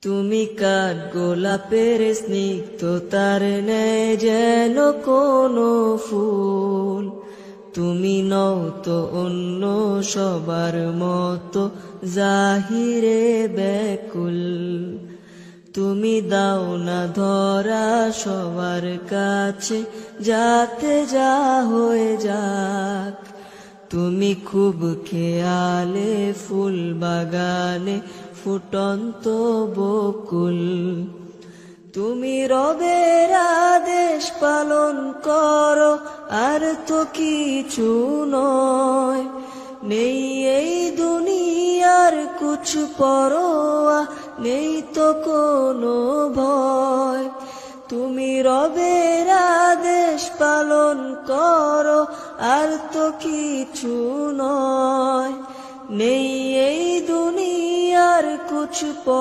তুমি কাঠ গোলাপের স্নিগ্ধতার ন্যায় যেন কোনো ফুল। তুমি নও তো অন্য সবার মতো জাহিরে ব্যাকুল। তুমি দাও না ধরা সবার কাছে যাতে যা হয়ে যাক। তুমি খুব খেয়ালে ফুল বাগানে ফুটন্ত বকুল। তুমি রবের আদেশ পালন করো আর তো কিছু নয়। নেই এই দুনিয়ার কুছ পরোয়া, নেই তো কোনো ভয়। তুমি রবের আদেশ পালন করো আর তো কিছু নয়। নেই এই দুনিয়ার কুছ পরোয়া।